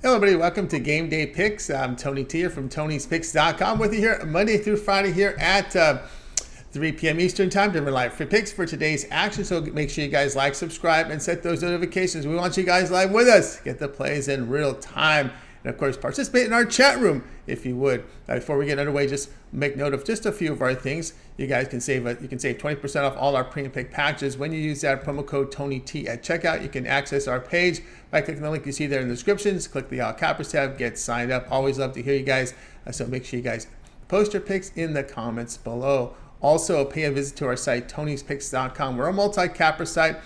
Hello, everybody. Welcome to Game Day Picks. I'm Tony Tier from Tony'sPicks.com with you here Monday through Friday here at 3 p.m. Eastern Time, different live free picks for today's action. So make sure you guys like, subscribe, and set those notifications. We want you guys live with us. Get the plays in real time. And of course, participate in our chat room if you would. Before we get underway, just make note of just a few of our things. You guys can save 20% off all our premium pick packages when you use that promo code TonyT at checkout. You can access our page by clicking the link you see there in the descriptions. Click the All Cappers tab, get signed up. Always love to hear you guys. So make sure you guys post your picks in the comments below. Also, pay a visit to our site, Tony'sPicks.com. We're a multi-capper site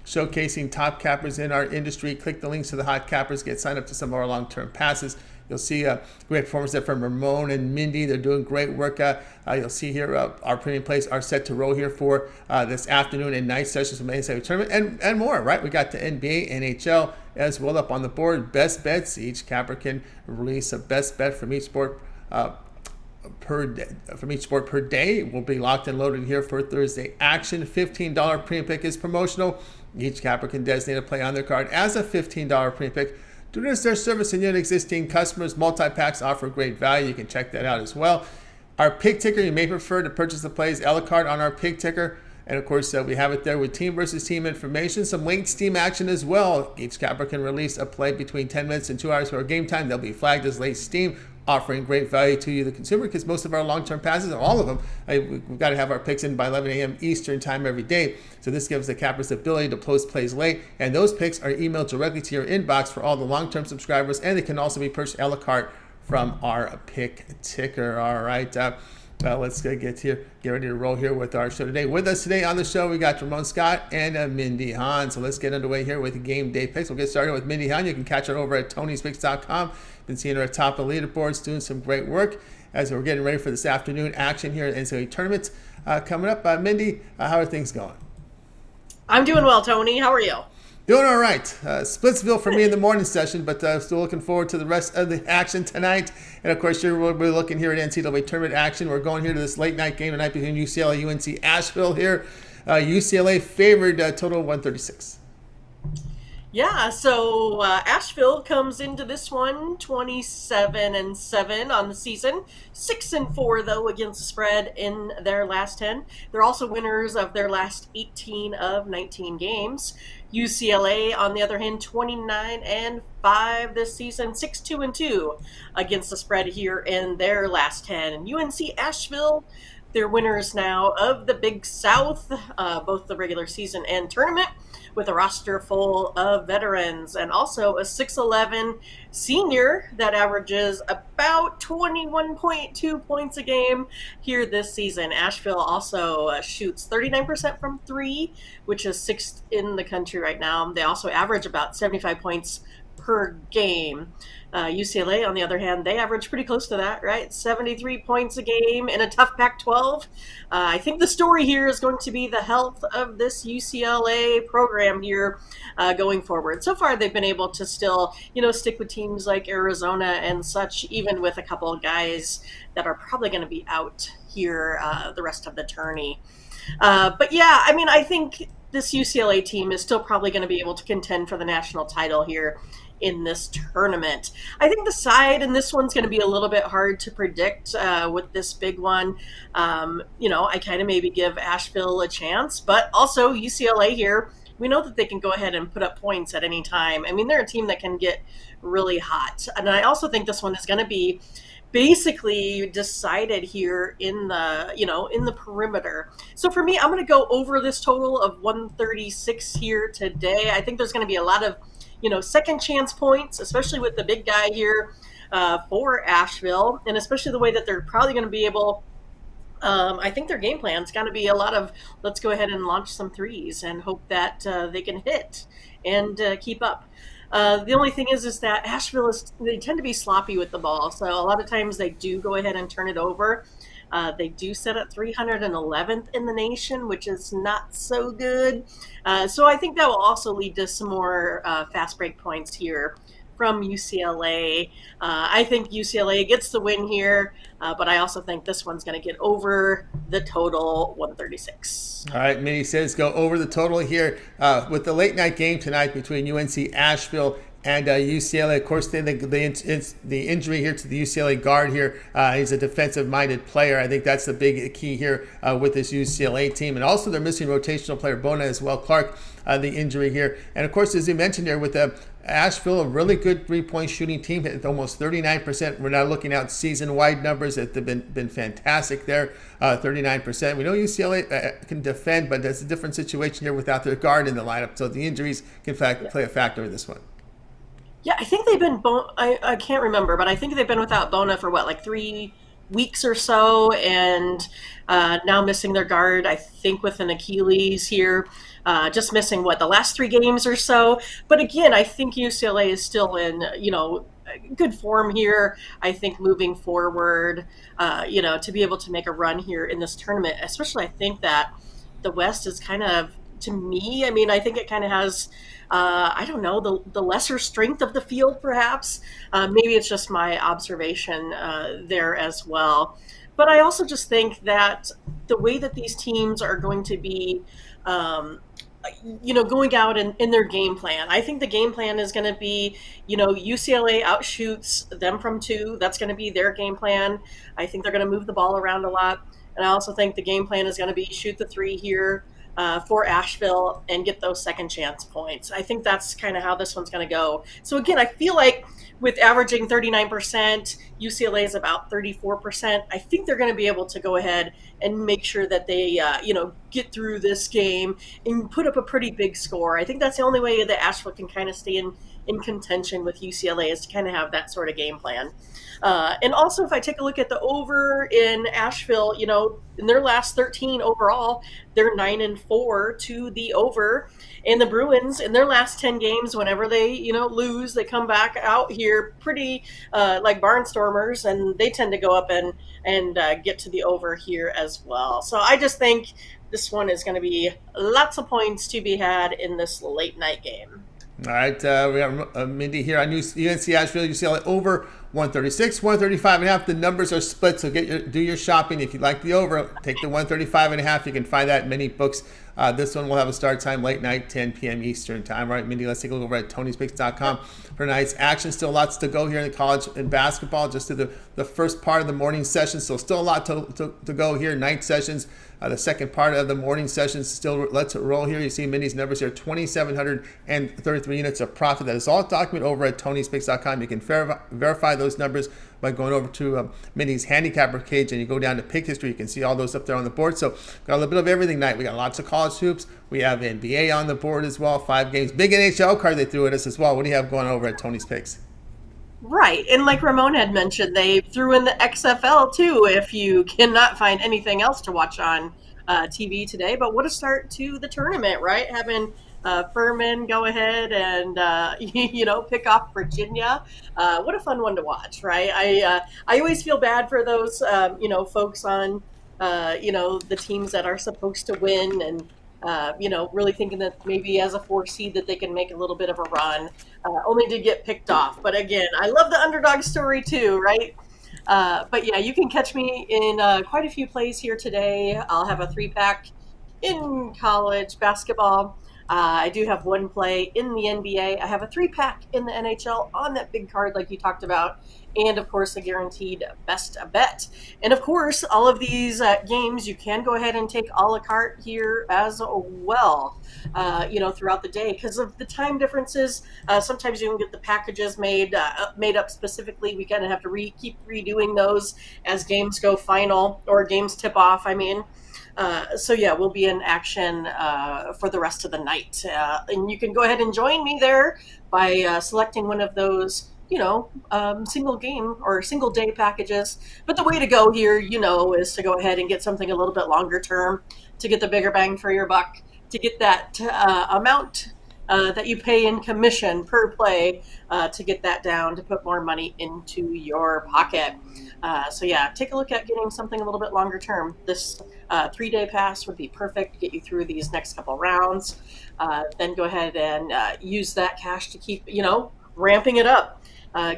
showcasing top cappers in our industry. Click the links to the hot cappers, get signed up to some of our long-term passes. You'll see a great performance there from Ramon and Mindy. They're doing great work. You'll see here our premium plays are set to roll here for this afternoon and night sessions from the NCAAB tournament and more, right? We got the NBA, NHL as well up on the board. Best bets. Each capper can release a best bet from each sport per day will be locked and loaded here for Thursday action. $15 premium pick is promotional. Each capper can designate a play on their card as a $15 premium pick. Due to their service and new and existing customers, multi-packs offer great value. You can check that out as well. Our pick ticker, you may prefer to purchase the plays a la carte on our pick ticker. And of course, we have it there with team versus team information, some late steam action as well. Each capper can release a play between 10 minutes and 2 hours for game time. They'll be flagged as late steam, offering great value to you, the consumer, because most of our long-term passes, all of them, we've got to have our picks in by 11 a.m. Eastern time every day. So this gives the cappers the ability to post plays late, and those picks are emailed directly to your inbox for all the long-term subscribers, and they can also be purchased a la carte from our pick ticker. All right. Let's get ready to roll here with our show today. With us today on the show, we got Ramon Scott and Mindy Han. So let's get underway here with Game Day Picks. We'll get started with Mindy Han. You can catch her over at Tony'sPicks.com. Been seeing her at top of the leaderboards, doing some great work as we're getting ready for this afternoon action here at NCAAB tournament coming up. Mindy, how are things going? I'm doing well, Tony. How are you? Doing all right. Splitsville for me in the morning session, but still looking forward to the rest of the action tonight. And, of course, we're looking here at NCAA tournament action. We're going here to this late night game tonight between UCLA and UNC Asheville here. UCLA favored total 136. Yeah, so Asheville comes into this one 27-7 on the season, 6-4 though against the spread in their last 10. They're also winners of their last 18 of 19 games. UCLA, on the other hand, 29-5 this season, 6-2 against the spread here in their last 10. And UNC Asheville, they're winners now of the Big South, both the regular season and tournament, with a roster full of veterans and also a 6'11 senior that averages about 21.2 points a game here this season. Asheville also shoots 39% from three, which is sixth in the country right now. They also average about 75 points per game. UCLA, on the other hand, they average pretty close to that, right? 73 points a game in a tough Pac-12. I think the story here is going to be the health of this UCLA program here going forward. So far, they've been able to still, stick with teams like Arizona and such, even with a couple of guys that are probably going to be out here the rest of the tourney. But yeah, I think this UCLA team is still probably going to be able to contend for the national title here in this tournament. I think the side in this one's going to be a little bit hard to predict with this big one. I kind of maybe give Asheville a chance, but also UCLA here, we know that they can go ahead and put up points at any time. They're a team that can get really hot. And I also think this one is going to be basically decided here in the perimeter. So for me, I'm going to go over this total of 136 here today. I think there's going to be a lot of second chance points, especially with the big guy here for Asheville, and especially the way that they're probably going to be able, I think their game plan's got to be a lot of, let's go ahead and launch some threes and hope that they can hit and keep up. The only thing is that Asheville, they tend to be sloppy with the ball, so a lot of times they do go ahead and turn it over. They do set at 311th in the nation, which is not so good. So I think that will also lead to some more fast break points here from UCLA. I think UCLA gets the win here, but I also think this one's going to get over the total 136. All right, Minnie says go over the total here with the late night game tonight between UNC Asheville And UCLA, of course, the injury here to the UCLA guard here. He's a defensive-minded player. I think that's the big key here with this UCLA team. And also they're missing rotational player Bona as well. Clark, the injury here. And, of course, as you mentioned here with Asheville, a really good three-point shooting team, at almost 39%. We're not looking out season-wide numbers. They've been fantastic there, 39%. We know UCLA can defend, but that's a different situation here without their guard in the lineup. So the injuries can play a factor in this one. Yeah, I think they've been, I can't remember, but I think they've been without Bona for what, like 3 weeks or so, and now missing their guard, I think with an Achilles here, just missing what, the last 3 games or so. But again, I think UCLA is still in, good form here. I think moving forward, to be able to make a run here in this tournament, especially I think that the West is kind of, to me, I mean, I think it kind of has, I don't know, the lesser strength of the field, perhaps. Maybe it's just my observation there as well. But I also just think that the way that these teams are going to be, going out in their game plan, I think the game plan is going to be, UCLA outshoots them from 2. That's going to be their game plan. I think they're going to move the ball around a lot. And I also think the game plan is going to be shoot the 3 here for Asheville and get those second chance points. I think that's kind of how this one's going to go. So again, I feel like with averaging 39%, UCLA is about 34%. I think they're going to be able to go ahead and make sure that they, get through this game and put up a pretty big score. I think that's the only way that Asheville can kind of stay in contention with UCLA, is to kind of have that sort of game plan. And also, if I take a look at the over in Asheville, in their last 13 overall, they're 9-4 to the over. And the Bruins, in their last 10 games, whenever they, lose, they come back out here pretty like barnstormers, and they tend to go up and get to the over here as well. So I just think this one is going to be lots of points to be had in this late night game. All right, we got Mindy here on UNC Asheville, UCLA over 136, 135.5. The numbers are split, so do your shopping. If you like the over, take the 135.5. You can find that in many books. This one will have a start time late night, 10 p.m. Eastern time. All right, Mindy, let's take a look over at Tony'sPicks.com for tonight's action. Still lots to go here in the college and basketball. Just to the first part of the morning session, so still a lot to go here. Night sessions. The second part of the morning session, still let's roll here. You see Mindy's numbers here, 2,733 units of profit. That is all documented over at Tony'sPicks.com. You can verify those numbers by going over to Mindy's handicapper page, and you go down to pick history. You can see all those up there on the board. So got a little bit of everything tonight. We got lots of college hoops. We have NBA on the board as well. 5 games. Big NHL card they threw at us as well. What do you have going over at Tony's Picks? Right. And like Ramon had mentioned, they threw in the XFL too, if you cannot find anything else to watch on TV today. But what a start to the tournament, right? Having Furman go ahead and, pick off Virginia. What a fun one to watch, right? I always feel bad for those, folks on, the teams that are supposed to win, and really thinking that maybe as a 4 seed that they can make a little bit of a run, only to get picked off. But again, I love the underdog story too, right? But yeah, you can catch me in quite a few plays here today. I'll have a 3-pack in college basketball. I do have 1 play in the NBA. I have a 3-pack in the NHL on that big card like you talked about. And, of course, a guaranteed best bet. And, of course, all of these games, you can go ahead and take a la carte here as well, throughout the day. Because of the time differences, sometimes you can get the packages made up specifically. We kind of have to keep redoing those as games go final, or games tip off, we'll be in action for the rest of the night. And you can go ahead and join me there by selecting one of those single game or single day packages. But the way to go here, is to go ahead and get something a little bit longer term to get the bigger bang for your buck, to get that amount that you pay in commission per play, to get that down, to put more money into your pocket. Take a look at getting something a little bit longer term. This 3-day pass would be perfect to get you through these next couple rounds. Then go ahead and use that cash to keep, ramping it up.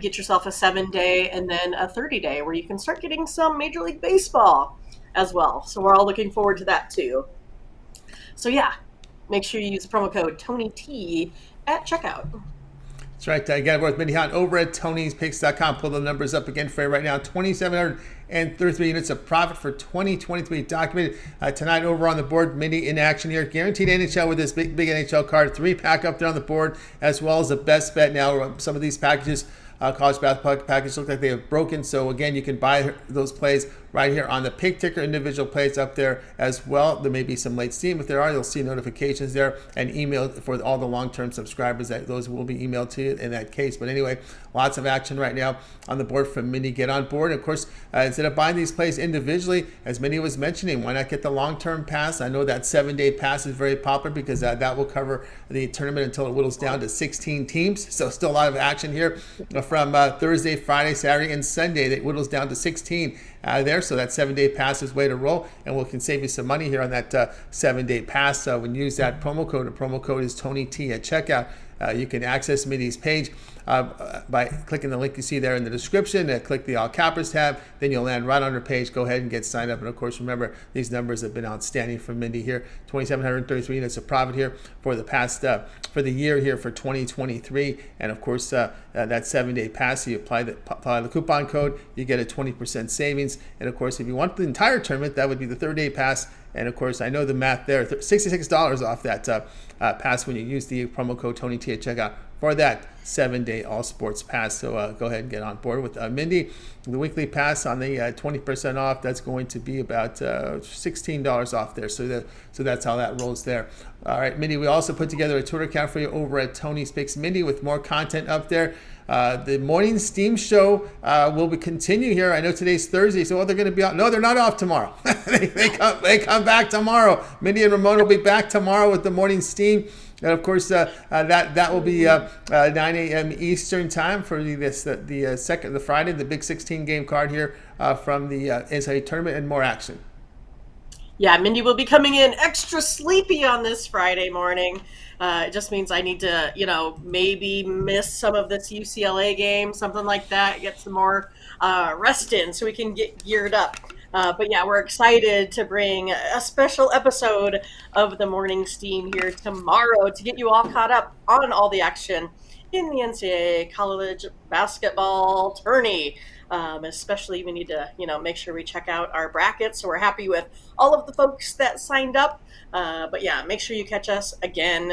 Get yourself a 7-day and then a 30-day where you can start getting some Major League Baseball as well. So we're all looking forward to that too. So make sure you use the promo code TonyT at checkout. That's right. Again, we're with Mindy over at Tony'sPicks.com. Pull the numbers up again for you right now. 2,733 units of profit for 2023 documented. Tonight over on the board, Mindy in action here. Guaranteed NHL with this big NHL card. 3-pack up there on the board, as well as the best bet now. Some of these packages, college basketball packages, look like they have broken. So again, you can buy those plays right here on the pick ticker, individual plays up there as well. There may be some late steam. If there are, you'll see notifications there and email for all the long-term subscribers. That those will be emailed to you in that case. But anyway, lots of action right now on the board from Mindy. Get on board. And of course, instead of buying these plays individually, as Mindy was mentioning, why not get the long-term pass? I know that 7-day pass is very popular because that will cover the tournament until it whittles down to 16 teams. So still a lot of action here from Thursday, Friday, Saturday, and Sunday. That whittles down to 16 there. So that 7-day pass is way to roll, and we can save you some money here on that 7-day pass. When you use that promo code, the promo code is TonyT at checkout. You can access Mindy's page by clicking the link you see there in the description. Click the All Cappers tab, then you'll land right on her page. Go ahead and get signed up. And of course, remember, these numbers have been outstanding for Mindy here. 2,733 units of profit here for the past for the year here for 2023. And of course, that 7-day pass, you apply the coupon code, you get a 20% savings. And of course, if you want the entire tournament, that would be the 3rd-day pass. And of course, I know the math there, $66 off that pass when you use the promo code TonyT at checkout for that 7-day all sports pass. So go ahead and get on board with Mindy. The weekly pass on the 20% off, that's going to be about $16 off there. So that's how that rolls there. All right, Mindy, we also put together a Twitter account for you over at Tony's Picks Mindy with more content up there. The morning steam show will be continue here. I know today's Thursday, so they're going to be out. No, they're not off tomorrow. they come back tomorrow. Mindy and Ramon will be back tomorrow with the morning steam. And of course, that will be 9 a.m. Eastern time for the Friday, the Big 16 game card here from the NCAAB tournament, and more action. Yeah, Mindy will be coming in extra sleepy on this Friday morning. It just means I need to, maybe miss some of this UCLA game, something like that, get some more rest in so we can get geared up. But yeah, we're excited to bring a special episode of the Morning Steam here tomorrow to get you all caught up on all the action in the NCAA college basketball tourney. Especially we need to, make sure we check out our brackets. So we're happy with all of the folks that signed up. But yeah, make sure you catch us again.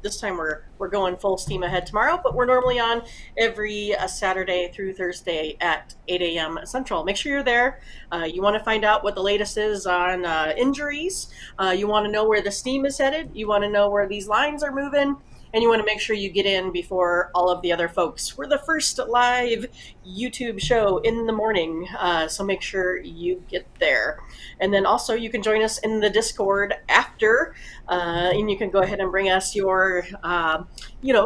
This time we're going full steam ahead tomorrow, but we're normally on every Saturday through Thursday at 8 a.m. Central. Make sure you're there. You want to find out what the latest is on injuries. You want to know where the steam is headed. You want to know where these lines are moving. And you want to make sure you get in before all of the other folks. We're the first live YouTube show in the morning, so make sure you get there. And then also you can join us in the Discord after, and you can go ahead and bring us your,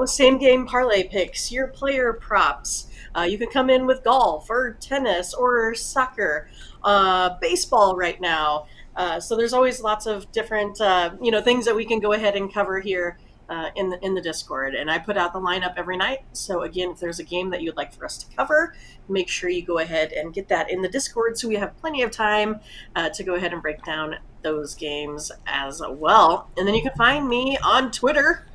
same game parlay picks, your player props. You can come in with golf or tennis or soccer, baseball right now. So there's always lots of different, things that we can go ahead and cover here. In the Discord, and I put out the lineup every night. So again, if there's a game that you'd like for us to cover, make sure you go ahead and get that in the Discord so we have plenty of time to go ahead and break down those games as well. And then you can find me on Twitter.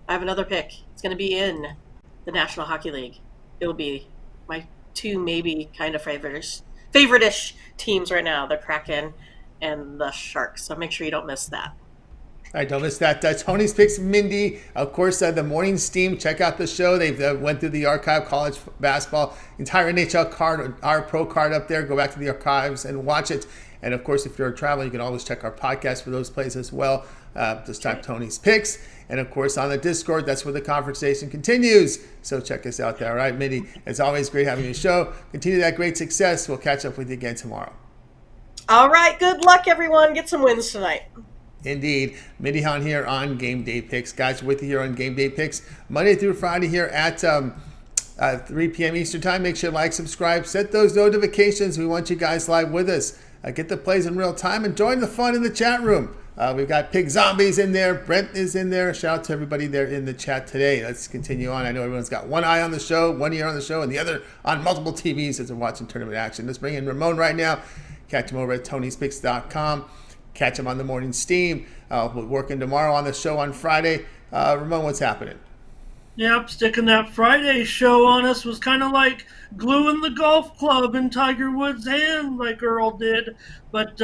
I have another pick. It's going to be in the National Hockey League. It'll be my 2 maybe kind of favorite-ish teams right now, the Kraken and the Sharks. So make sure you don't miss that. All right, don't miss that. Tony's Picks Mindy, of course, the morning steam. Check out the show. They've went through the archive, college basketball, entire NHL card, our pro card up there. Go back to the archives and watch it. And of course, if you're traveling, you can always check our podcast for those plays as well. Just type Tony's Picks. And of course, on the Discord, that's where the conversation continues. So check us out there. All right, Mindy, it's always great having you on the show. Continue that great success. We'll catch up with you again tomorrow. All right, good luck, everyone. Get some wins tonight. Indeed. Mindy Hahn here on Game Day Picks. Guys, with you here on Game Day Picks, Monday through Friday here at 3 p.m. Eastern Time. Make sure you like, subscribe, set those notifications. We want you guys live with us. Get the plays in real time and join the fun in the chat room. We've got Pig Zombies in there. Brent is in there. Shout out to everybody there in the chat today. Let's continue on. I know everyone's got one eye on the show, one ear on the show, and the other on multiple TVs as they're watching tournament action. Let's bring in Ramon right now. Catch him over at Tony'sPicks.com. Catch him on the morning steam. We're working tomorrow on the show on Friday. Ramon, what's happening? Yep, sticking that Friday show on us was kind of like gluing the golf club in Tiger Woods' hand, like Earl did. But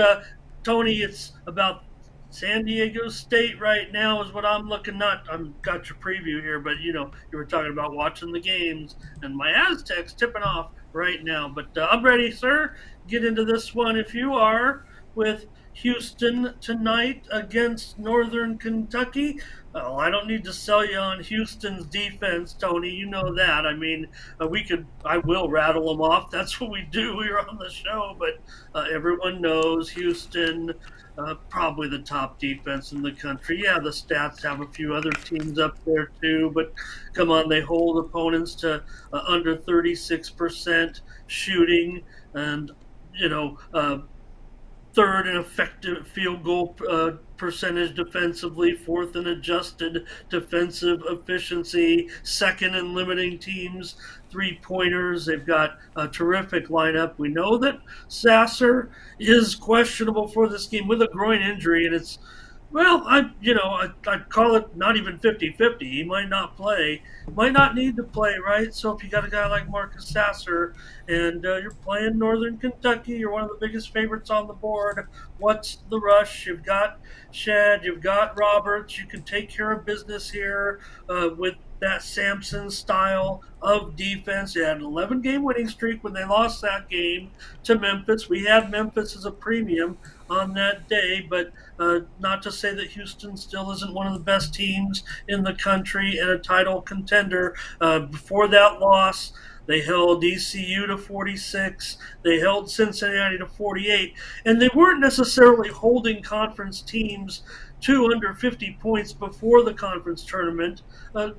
Tony, it's about San Diego State right now is what I'm looking. Not I'm got your preview here, but you were talking about watching the games, and my Aztecs tipping off right now. But I'm ready, sir. Get into this one if you are with Houston tonight against Northern Kentucky. Oh, I don't need to sell you on Houston's defense, Tony. You know that. I mean, I will rattle them off. That's what we do here on the show. But everyone knows Houston, probably the top defense in the country. Yeah, the stats have a few other teams up there too. But come on, they hold opponents to under 36% shooting, and you know, third in effective field goal percentage defensively, fourth in adjusted defensive efficiency, second in limiting teams three-pointers. They've got a terrific lineup. We know that Sasser is questionable for this game with a groin injury, and it's well, I'd call it not even 50-50. He might not play, might not need to play, right? So if you got a guy like Marcus Sasser and you're playing Northern Kentucky, you're one of the biggest favorites on the board. What's the rush? You've got Shed, you've got Roberts. You can take care of business here with that Sampson style of defense. They had an 11-game winning streak when they lost that game to Memphis. We had Memphis as a premium on that day, but not to say that Houston still isn't one of the best teams in the country and a title contender. Before that loss, they held ECU to 46. They held Cincinnati to 48. And they weren't necessarily holding conference teams to under 50 points before the conference tournament.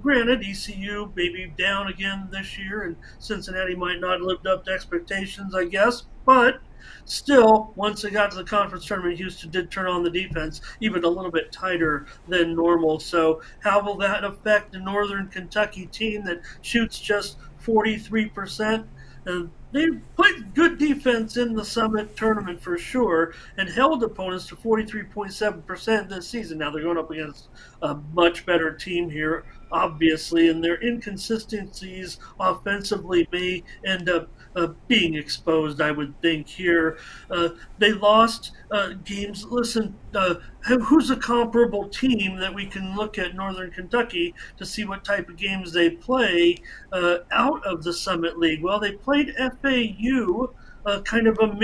Granted, ECU maybe down again this year, and Cincinnati might not have lived up to expectations, I guess. But still, once they got to the conference tournament, Houston did turn on the defense even a little bit tighter than normal. So how will that affect the Northern Kentucky team that shoots just 43%? And they played good defense in the Summit tournament for sure and held opponents to 43.7% this season. Now they're going up against a much better team here, obviously, and their inconsistencies offensively may end up being exposed, I would think, here. They lost games. Listen, who's a comparable team that we can look at Northern Kentucky to see what type of games they play out of the Summit League? Well, they played FAU, kind of a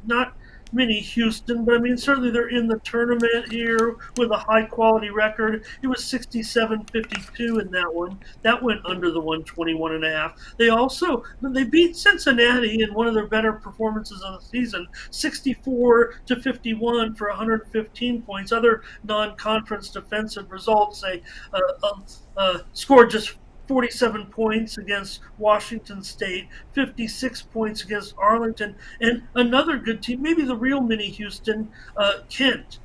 not mini Houston, but I mean, certainly they're in the tournament here with a high quality record. It was 67-52 in that one. That went under the 121.5. They beat Cincinnati in one of their better performances of the season, 64-51 for 115 points. Other non-conference defensive results, they scored just 47 points against Washington State, 56 points against Arlington, and another good team, maybe the real mini Houston, Kent.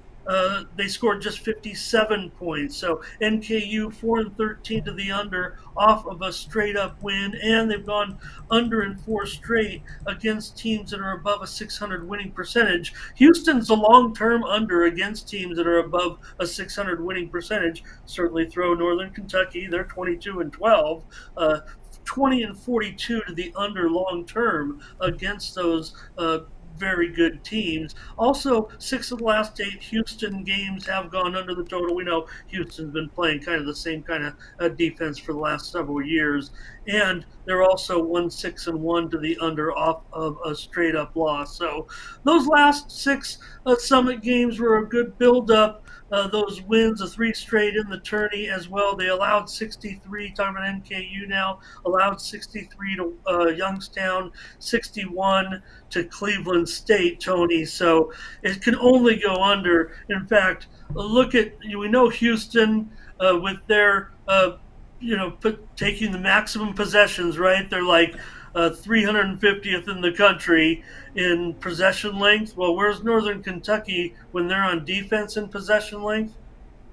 They scored just 57 points. So NKU 4-13 to the under off of a straight up win, and they've gone under in 4 straight against teams that are above a 600 winning percentage. Houston's a long-term under against teams that are above a 600 winning percentage. Certainly throw Northern Kentucky, they're 22-12. 20-42 to the under long term against those very good teams. Also, 6 of the last 8 Houston games have gone under the total. We know Houston's been playing kind of the same kind of defense for the last several years. And they're also 1-6-1 to the under off of a straight up loss. So those last 6 Summit games were a good build up. Those wins, the 3 straight in the tourney as well. They allowed 63, talking about NKU now, allowed 63 to Youngstown, 61 to Cleveland State, Tony. So it can only go under. In fact, we know Houston with their, taking the maximum possessions, right? They're like 350th in the country in possession length. Well, where's Northern Kentucky when they're on defense in possession length?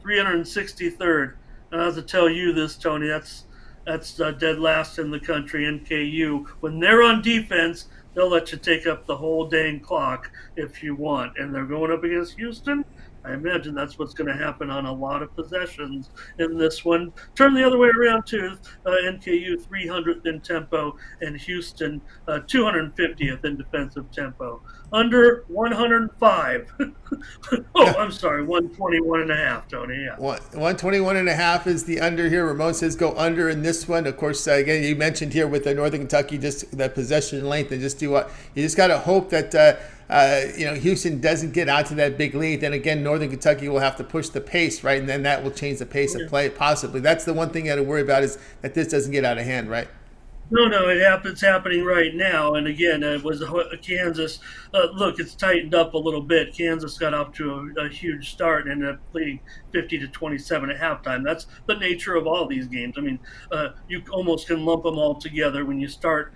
363rd. And I have to tell you this, Tony. That's dead last in the country. NKU, when they're on defense, they'll let you take up the whole dang clock if you want. And they're going up against Houston. I imagine that's what's going to happen on a lot of possessions in this one. Turn the other way around too. NKU 300th in tempo and Houston 250th in defensive tempo. Under 105. Yeah. I'm sorry, 121 and a half, Tony. Yeah. 121 and a half is the under here. Ramon says go under in this one. Of course, again, you mentioned here with the Northern Kentucky, just the possession length, and just do what you just got to hope that Houston doesn't get out to that big lead. Then again, Northern Kentucky will have to push the pace, right, and then that will change the pace of play possibly. That's the one thing you got to worry about, is that this doesn't get out of hand, right? No, it's happening right now. And again, it was Kansas. Look, it's tightened up a little bit. Kansas got off to a huge start and ended up leading 50-27 at halftime. That's the nature of all these games. I mean, you almost can lump them all together when you start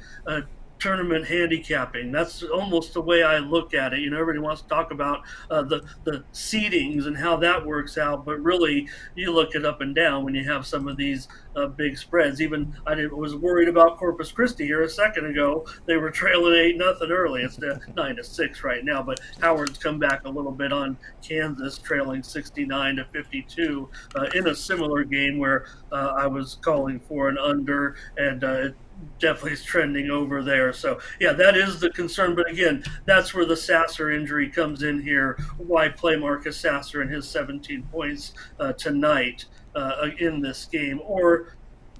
tournament handicapping. That's almost the way I look at it. Everybody wants to talk about the seedings and how that works out, but really you look it up and down when you have some of these big spreads. Even was worried about Corpus Christi here a second ago. They were trailing 8-0 early. It's 9-6 right now, but Howard's come back a little bit on Kansas, trailing 69-52 in a similar game where I was calling for an under, and definitely is trending over there. So yeah, that is the concern. But again, that's where the Sasser injury comes in here. Why play Marcus Sasser and his 17 points tonight in this game, or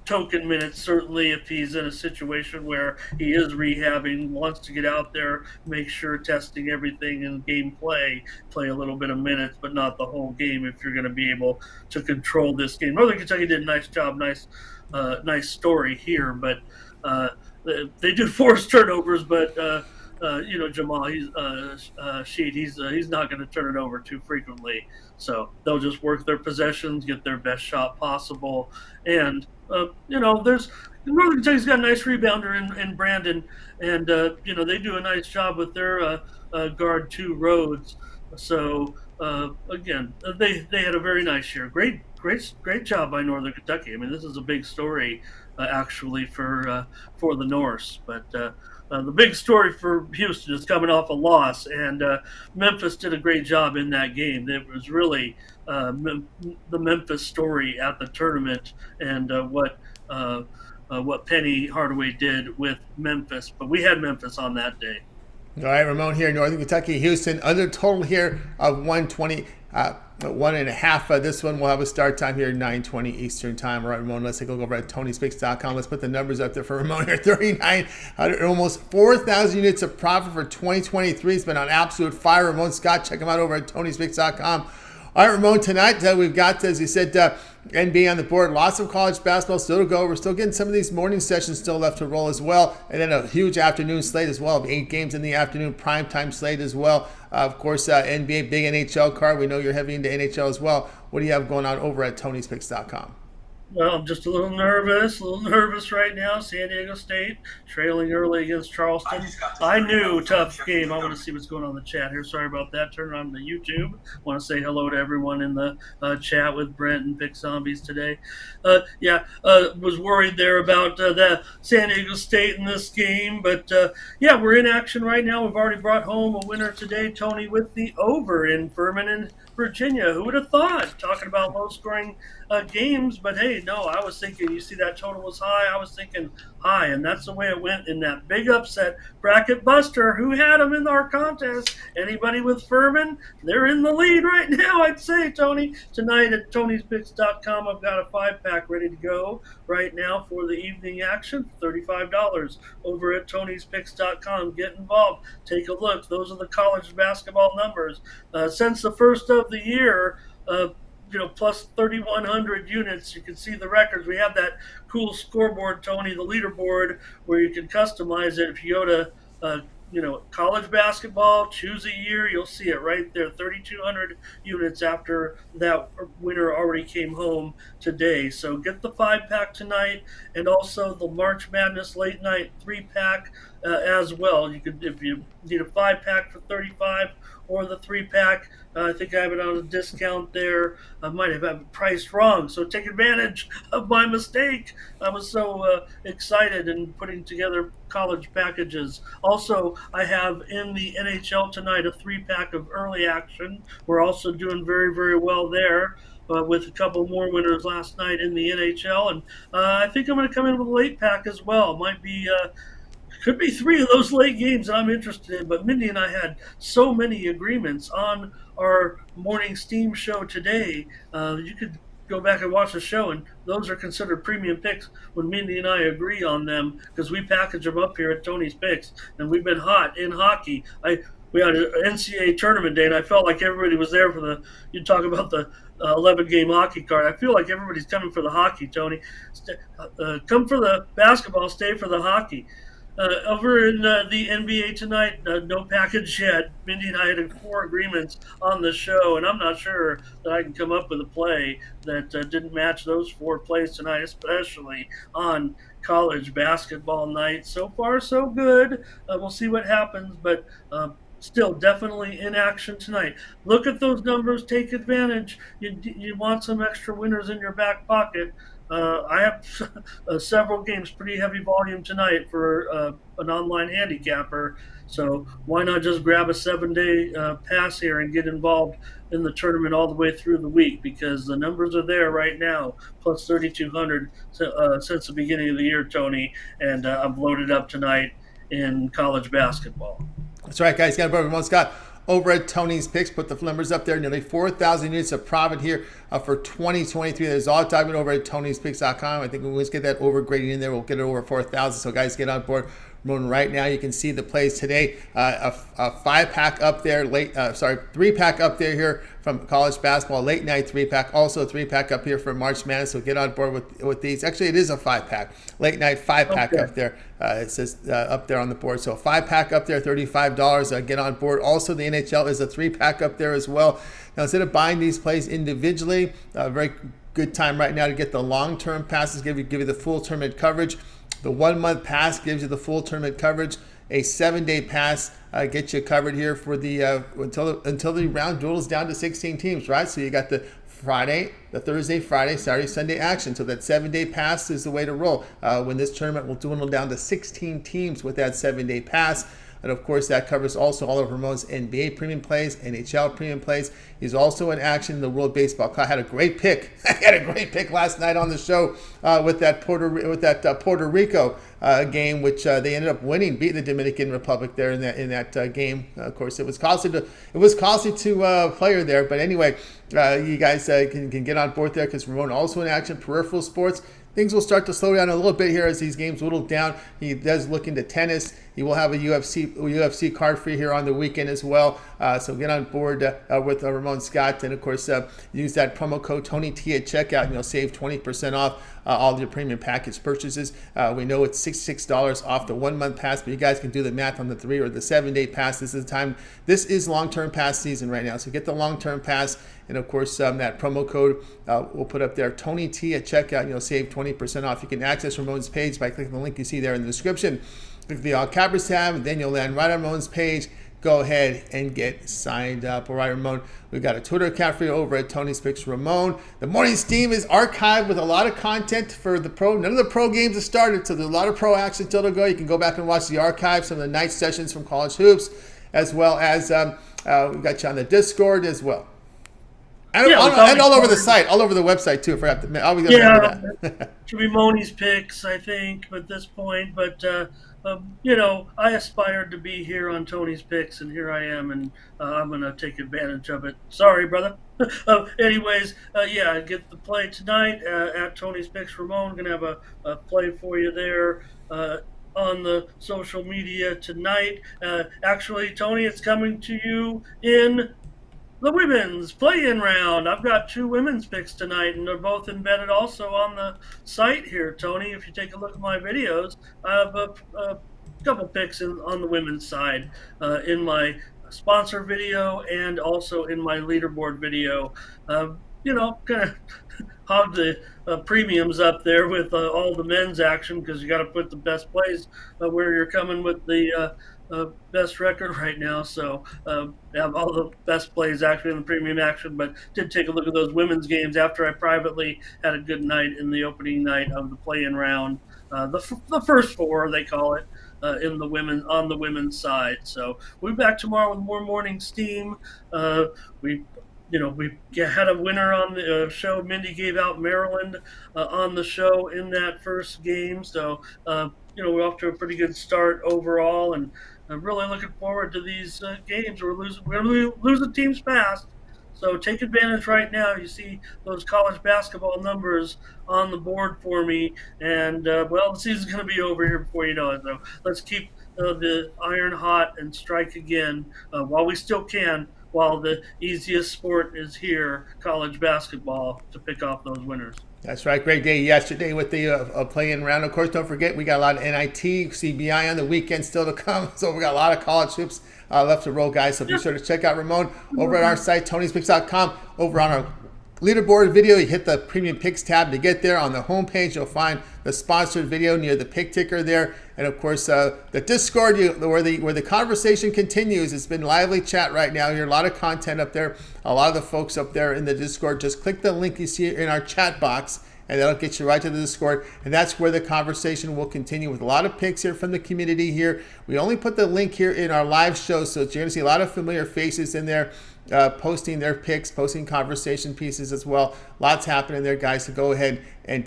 token minutes, certainly if he's in a situation where he is rehabbing, wants to get out there, make sure testing everything in game play a little bit of minutes, but not the whole game if you're going to be able to control this game. Northern Kentucky did a nice job, nice story here, but they do force turnovers, but Jamal, he's not going to turn it over too frequently. So they'll just work their possessions, get their best shot possible, and there's Northern Kentucky's got a nice rebounder in Brandon, and they do a nice job with their guard 2 Rhodes. So again, they had a very nice year. Great job by Northern Kentucky. I mean, this is a big story actually for the Norse, but the big story for Houston is coming off a loss, and Memphis did a great job in that game. It was really the Memphis story at the tournament, and what Penny Hardaway did with Memphis. But we had Memphis on that day. All right, Ramon here, Northern Kentucky, Houston, under total here of 120. 1.5. This one will have a start time here, 9:20 Eastern time. All right, Ramon, let's take a look over at TonySpicks.com. Let's put the numbers up there for Ramon here. 3,900, almost 4,000 units of profit for 2023. It's been on absolute fire. Ramon Scott, check him out over at TonySpicks.com. All right, Ramon, tonight we've got, as you said, NBA on the board. Lots of college basketball still to go. We're still getting some of these morning sessions still left to roll as well. And then a huge afternoon slate as well, of 8 games in the afternoon, primetime slate as well. Of course, NBA, big NHL card. We know you're heavy into NHL as well. What do you have going on over at TonySpicks.com? Well, I'm just a little nervous right now. San Diego State trailing early against Charleston. I knew, tough game. I want to see what's going on in the chat here. Sorry about that. Turn on the YouTube. Want to say hello to everyone in the chat with Brent and Pick Zombies today. Was worried there about the San Diego State in this game. But, we're in action right now. We've already brought home a winner today, Tony, with the over in Furman and Virginia. Who would have thought? Talking about low-scoring games, but hey, no, I was thinking, you see that total was high, I was thinking high, and that's the way it went in that big upset. Bracket buster, who had them in our contest? Anybody with Furman? They're in the lead right now, I'd say, Tony. Tonight at TonySpicks.com, I've got a 5-pack ready to go right now for the evening action for $35 over at TonySpicks.com. Get involved, take a look. Those are the college basketball numbers. Since the first of the year, plus 3,100 units. You can see the records. We have that cool scoreboard, Tony, the leaderboard, where you can customize it. If you go to, college basketball, choose a year, you'll see it right there. 3,200 units after that winner already came home today. So get the 5-pack tonight, and also the March Madness late night 3-pack as well. You could, if you need a 5-pack for $35 or the 3-pack. I think I have it on a discount there. I might have it priced wrong, so take advantage of my mistake. I was so excited in putting together college packages. Also, I have in the NHL tonight a 3-pack of early action. We're also doing very, very well there. With a couple more winners last night in the NHL, and I think I'm going to come in with a late pack as well. Might be could be 3 of those late games I'm interested in. But Mindy and I had so many agreements on our morning Steam show today. You could go back and watch the show, and those are considered premium picks when Mindy and I agree on them because we package them up here at Tony's Picks, and we've been hot in hockey. We had an NCAA tournament day, and I felt like everybody was there for the. You talk about the 11-game hockey card. I feel like everybody's coming for the hockey, Tony. Come for the basketball, stay for the hockey. Over in the NBA tonight, no package yet. Mindy and I had 4 agreements on the show, and I'm not sure that I can come up with a play that didn't match those 4 plays tonight, especially on college basketball night. So far, so good. We'll see what happens, but still definitely in action tonight. Look at those numbers. Take advantage. You want some extra winners in your back pocket. I have several games, pretty heavy volume tonight for an online handicapper. So why not just grab a 7-day pass here and get involved in the tournament all the way through the week? Because the numbers are there right now, plus 3,200 since the beginning of the year, Tony. And I've loaded up tonight in college basketball. That's right, guys. Got Ramon Scott over at Tony's Picks. Put the numbers up there. Nearly 4,000 units of profit here for 2023. There's all diving over at Tony'sPicks.com. I think when we get that overgrading in there, we'll get it over 4,000. So, guys, get on board. Ramon, right now, you can see the plays today. A 5-pack up there, 3-pack up there here from college basketball, late night 3-pack. Also a 3-pack up here for March Madness. So get on board with these. Actually, it is a 5-pack, late night 5-pack up there. It says up there on the board. So a 5-pack up there, $35. Get on board. Also, the NHL is a 3-pack up there as well. Now, instead of buying these plays individually, very good time right now to get the long-term passes, give you the full tournament coverage. The 1-month pass gives you the full tournament coverage. A 7-day pass gets you covered here for the until the round dwindles down to 16 teams, right? So you got the Friday, the Thursday, Friday, Saturday, Sunday action. So that 7-day pass is the way to roll. When this tournament will dwindle down to 16 teams with that 7-day pass. And of course, that covers also all of Ramon's NBA premium plays, NHL premium plays. He's also in action in the World Baseball Classic. Had a great pick. Had a great pick last night on the show with that Puerto Rico game, which they ended up winning, beating the Dominican Republic there in that game. Of course, it was costly to a player there, but anyway, you guys can get on board there because Ramon also in action. Peripheral sports. Things will start to slow down a little bit here as these games whittle down. He does look into tennis. He will have a UFC card free here on the weekend as well. So get on board with Ramon Scott. And, of course, use that promo code TonyT at checkout, and you'll save 20% off all of your premium package purchases. We know it's $66 off the 1-month pass, but you guys can do the math on the 3 or the 7-day pass. This is the time. This is long-term pass season right now. So get the long-term pass. And, of course, that promo code we'll put up there, TonyT at checkout, and you'll save 20% off. You can access Ramon's page by clicking the link you see there in the description. Click the All Cappers tab, and then you'll land right on Ramon's page. Go ahead and get signed up. All right, Ramon, we've got a Twitter account for you over at Tony's Picks Ramon. The morning steam is archived with a lot of content for the pro. None of the pro games have started, so there's a lot of pro action still to go. You can go back and watch the archive, some of the night sessions from college hoops, as well as we got you on the Discord as well. And all over the site, all over the website too. That. Should be Moni's Picks, I think, at this point. But I aspired to be here on Tony's Picks, and here I am, and I'm going to take advantage of it. Sorry, brother. Anyways, get the play tonight at Tony's Picks. Ramon going to have a play for you there on the social media tonight. Actually, Tony, it's coming to you in the women's play-in round. I've got 2 women's picks tonight, and they're both embedded also on the site here, Tony. If you take a look at my videos, I have a couple picks on the women's side in my sponsor video and also in my leaderboard video. Kind of hog the premiums up there with all the men's action because you got to put the best plays where you're coming with the best record right now, so they have all the best plays actually in the premium action. But did take a look at those women's games after I privately had a good night in the opening night of the play-in round. The first four they call it in the women on the women's side. So we'll be back tomorrow with more morning steam. We we had a winner on the show. Mindy gave out Maryland on the show in that first game. So, we're off to a pretty good start overall. And I'm really looking forward to these games. We're going to lose the teams fast. So take advantage right now. You see those college basketball numbers on the board for me. And, the season's going to be over here before you know it. So let's keep the iron hot and strike again while we still can, while the easiest sport is here, college basketball, to pick off those winners. That's right. Great day yesterday with the play-in round. Of course, don't forget, we got a lot of NIT, CBI on the weekend still to come. So we got a lot of college hoops left to roll, guys. So be sure to check out Ramon over at our site, Tony'sPicks.com. Over on our leaderboard video, you hit the Premium Picks tab to get there. On the homepage, you'll find the sponsored video near the pick ticker there. And of course, the Discord, where the conversation continues. It's been lively chat right now. You hear a lot of content up there. A lot of the folks up there in the Discord, just click the link you see in our chat box, and that'll get you right to the Discord. And that's where the conversation will continue with a lot of picks here from the community here. We only put the link here in our live show, so you're going to see a lot of familiar faces in there. Posting their picks, posting conversation pieces as well. Lots happening there, guys. So go ahead and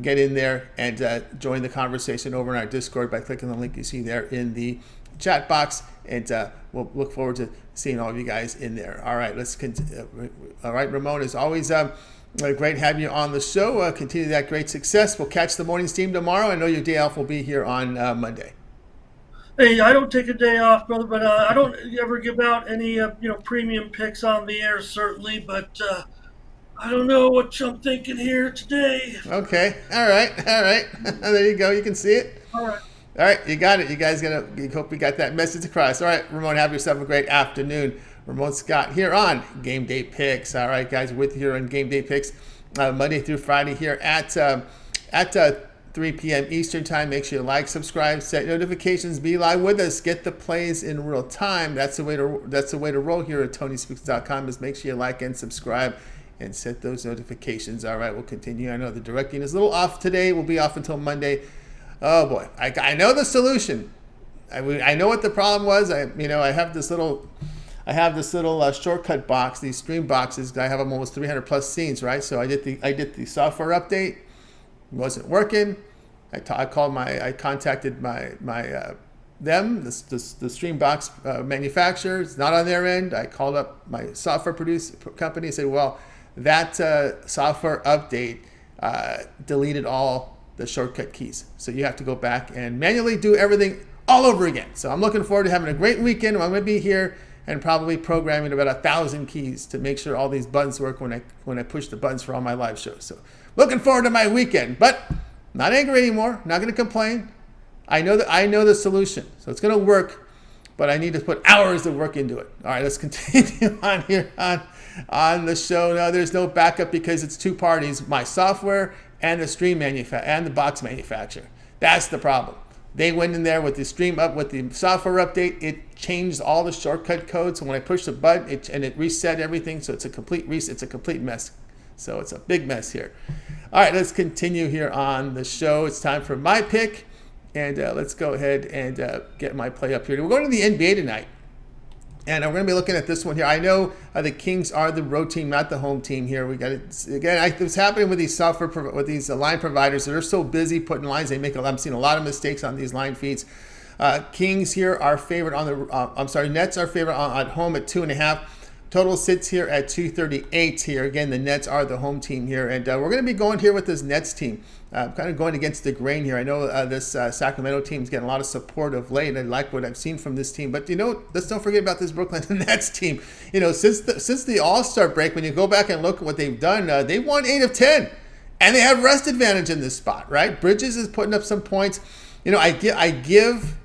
get in there and join the conversation over in our Discord by clicking the link you see there in the chat box. And we'll look forward to seeing all of you guys in there. All right, let's continue. All right, Ramon, as always, great to have you on the show. Continue that great success. We'll catch the morning steam tomorrow. I know your day off will be here on Monday. Hey, I don't take a day off, brother, but I don't ever give out any, premium picks on the air, certainly. But I don't know what I'm thinking here today. Okay. All right. There you go. You can see it. All right. You got it. You guys hope we got that message across. All right, Ramon, have yourself a great afternoon. Ramon Scott here on Game Day Picks. All right, guys, with you here on Game Day Picks, Monday through Friday here at 3 p.m. Eastern Time. Make sure you like, subscribe, set notifications, be live with us, get the plays in real time. That's the way to roll here at Tony'sPicks.com. Is make sure you like and subscribe and set those notifications. All right, we'll continue. I know the directing is a little off today. We'll be off until Monday. Oh boy, I know the solution. I know what the problem was. I have this little shortcut box, these stream boxes. I have them almost 300 plus scenes, right? So I did the software update. It wasn't working. I contacted the Streambox manufacturer. It's not on their end. I called up my software company and said, well, that software update deleted all the shortcut keys. So you have to go back and manually do everything all over again. So I'm looking forward to having a great weekend. I'm going to be here and probably programming about 1,000 keys to make sure all these buttons work when I push the buttons for all my live shows. So looking forward to my weekend, but not angry anymore. Not going to complain. I know the solution, so it's going to work, but I need to put hours of work into it. All right, let's continue on here on the show. No, there's no backup because it's two parties: my software and the stream and the box manufacturer. That's the problem. They went in there with the with the software update. It changed all the shortcut codes. So when I pushed the button, it reset everything. So it's a complete reset. It's a complete mess. So it's a big mess here. All right, let's continue here on the show. It's time for my pick. And let's go ahead and get my play up here. We're going to the NBA tonight. And we're going to be looking at this one here. I know the Kings are the road team, not the home team here. We got it again. It's happening with these software, with these line providers. They're so busy putting lines. I'm seeing a lot of mistakes on these line feeds. Kings here are favored on the. Nets are favored at home at 2.5. Total sits here at 238 here. Again, the Nets are the home team here. And we're going to be going here with this Nets team. Kind of going against the grain here. I know this Sacramento team is getting a lot of support of late. And I like what I've seen from this team. But, let's don't forget about this Brooklyn Nets team. Since the All-Star break, when you go back and look at what they've done, they won 8 of 10. And they have rest advantage in this spot, right? Bridges is putting up some points. I give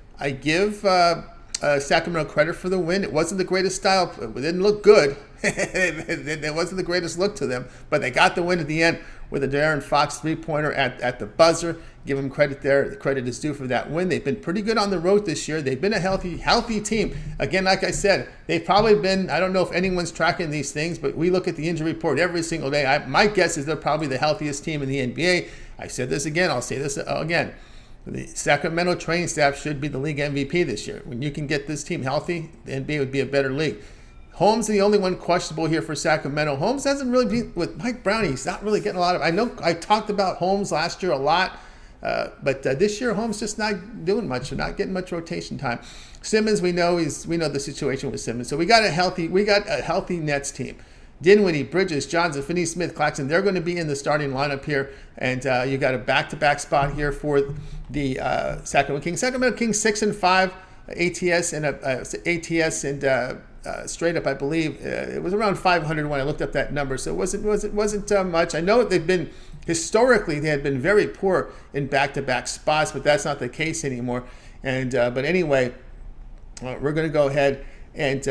Sacramento credit for the win. It wasn't the greatest style. It didn't look good. It wasn't the greatest look to them, but they got the win at the end with a Darren Fox three-pointer at the buzzer. Give them credit there. The credit is due for that win. They've been pretty good on the road this year. They've been a healthy team. Again, like I said, they've probably been, I don't know if anyone's tracking these things, but we look at the injury report every single day. My guess is they're probably the healthiest team in the NBA. I said this again. I'll say this again. The Sacramento training staff should be the league MVP this year. When you can get this team healthy, the NBA would be a better league. Holmes is the only one questionable here for Sacramento. Holmes hasn't really been with Mike Brown. He's not really getting a lot of. I know I talked about Holmes last year a lot, but this year Holmes just not doing much. Not getting much rotation time. Simmons, we know the situation with Simmons. So we got a healthy Nets team. Dinwiddie, Bridges, Johnson, Finney-Smith, Claxton, they're going to be in the starting lineup here. And you got a back-to-back spot here for the Sacramento Kings. Sacramento Kings 6-5 ATS and straight up, I believe. It was around 500 when I looked up that number. So it wasn't much. I know they've been, historically, they had been very poor in back-to-back spots, but that's not the case anymore. And but anyway, we're going to go ahead and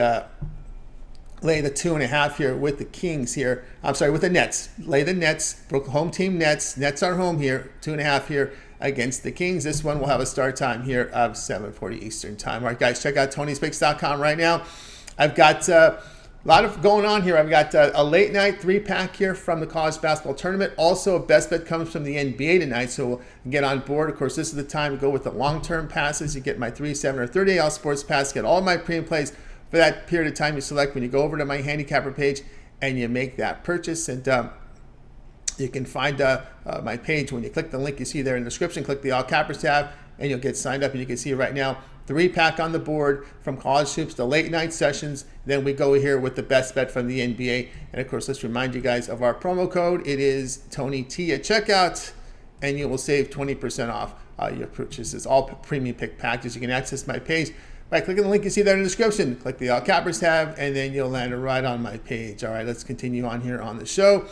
lay the 2.5 here with the Kings here. I'm sorry, with the Nets. Lay the Nets. Home team Nets. Nets are home here. 2.5 here against the Kings. This one will have a start time here of 7:40 Eastern time. All right, guys, check out Tony'sPicks.com right now. I've got a lot of going on here. I've got a late night 3-pack here from the college basketball tournament. Also, a best bet comes from the NBA tonight, so we'll get on board. Of course, this is the time to go with the long-term passes. You get my 3, 7, or 30-day sports pass. Get all my pre-and plays for that period of time you select when you go over to my handicapper page and you make that purchase. And you can find my page when you click the link you see there in the description. Click the All Cappers tab and you'll get signed up. And you can see right now, 3-pack on the board from college hoops to late night sessions. Then we go here with the best bet from the NBA. And of course, let's remind you guys of our promo code. It is TonyT at checkout, and you will save 20% off your purchases. All premium pick packages. You can access my page by clicking the link you see there in the description. Click the All Cappers tab, and then you'll land right on my page. All right, let's continue on here on the show.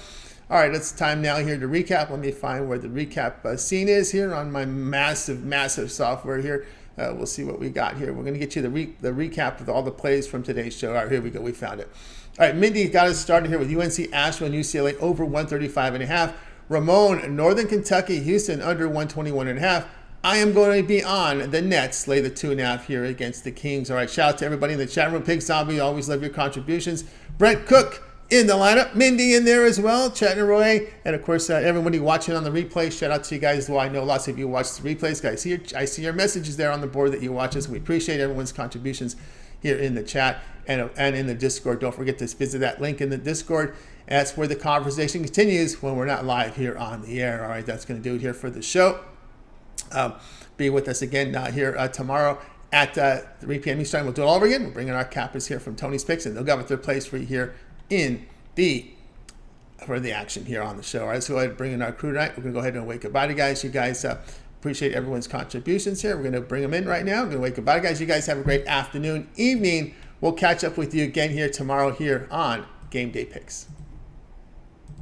All right, it's time now here to recap. Let me find where the recap scene is here on my massive software here. We'll see what we got here. We're going to get you the recap of all the plays from today's show. All right, here we go. We found it. All right, Mindy got us started here with UNC Asheville and UCLA over 135.5. Ramon, Northern Kentucky, Houston under 121.5. I am going to be on the Nets, lay the 2.5 here against the Kings. All right, shout out to everybody in the chat room. Pig Zombie, always love your contributions. Brent Cook in the lineup. Mindy in there as well. Chatting Roy. And of course, everybody watching on the replay, shout out to you guys. Well, I know lots of you watch the replays. Guys, I see your messages there on the board that you watch us. We appreciate everyone's contributions here in the chat and in the Discord. Don't forget to visit that link in the Discord. That's where the conversation continues when we're not live here on the air. All right, that's going to do it here for the show. Be with us again here tomorrow at 3 p.m. Eastern. We'll do it all over again. We'll bring in our cappers here from Tony's Picks, and they'll go with their plays for you here for the action here on the show. All right, so go ahead and bring in our crew tonight. We're going to go ahead and wave goodbye to guys. You guys appreciate everyone's contributions here. We're going to bring them in right now. We're going to wave goodbye, guys. You guys have a great afternoon, evening. We'll catch up with you again here tomorrow here on Game Day Picks.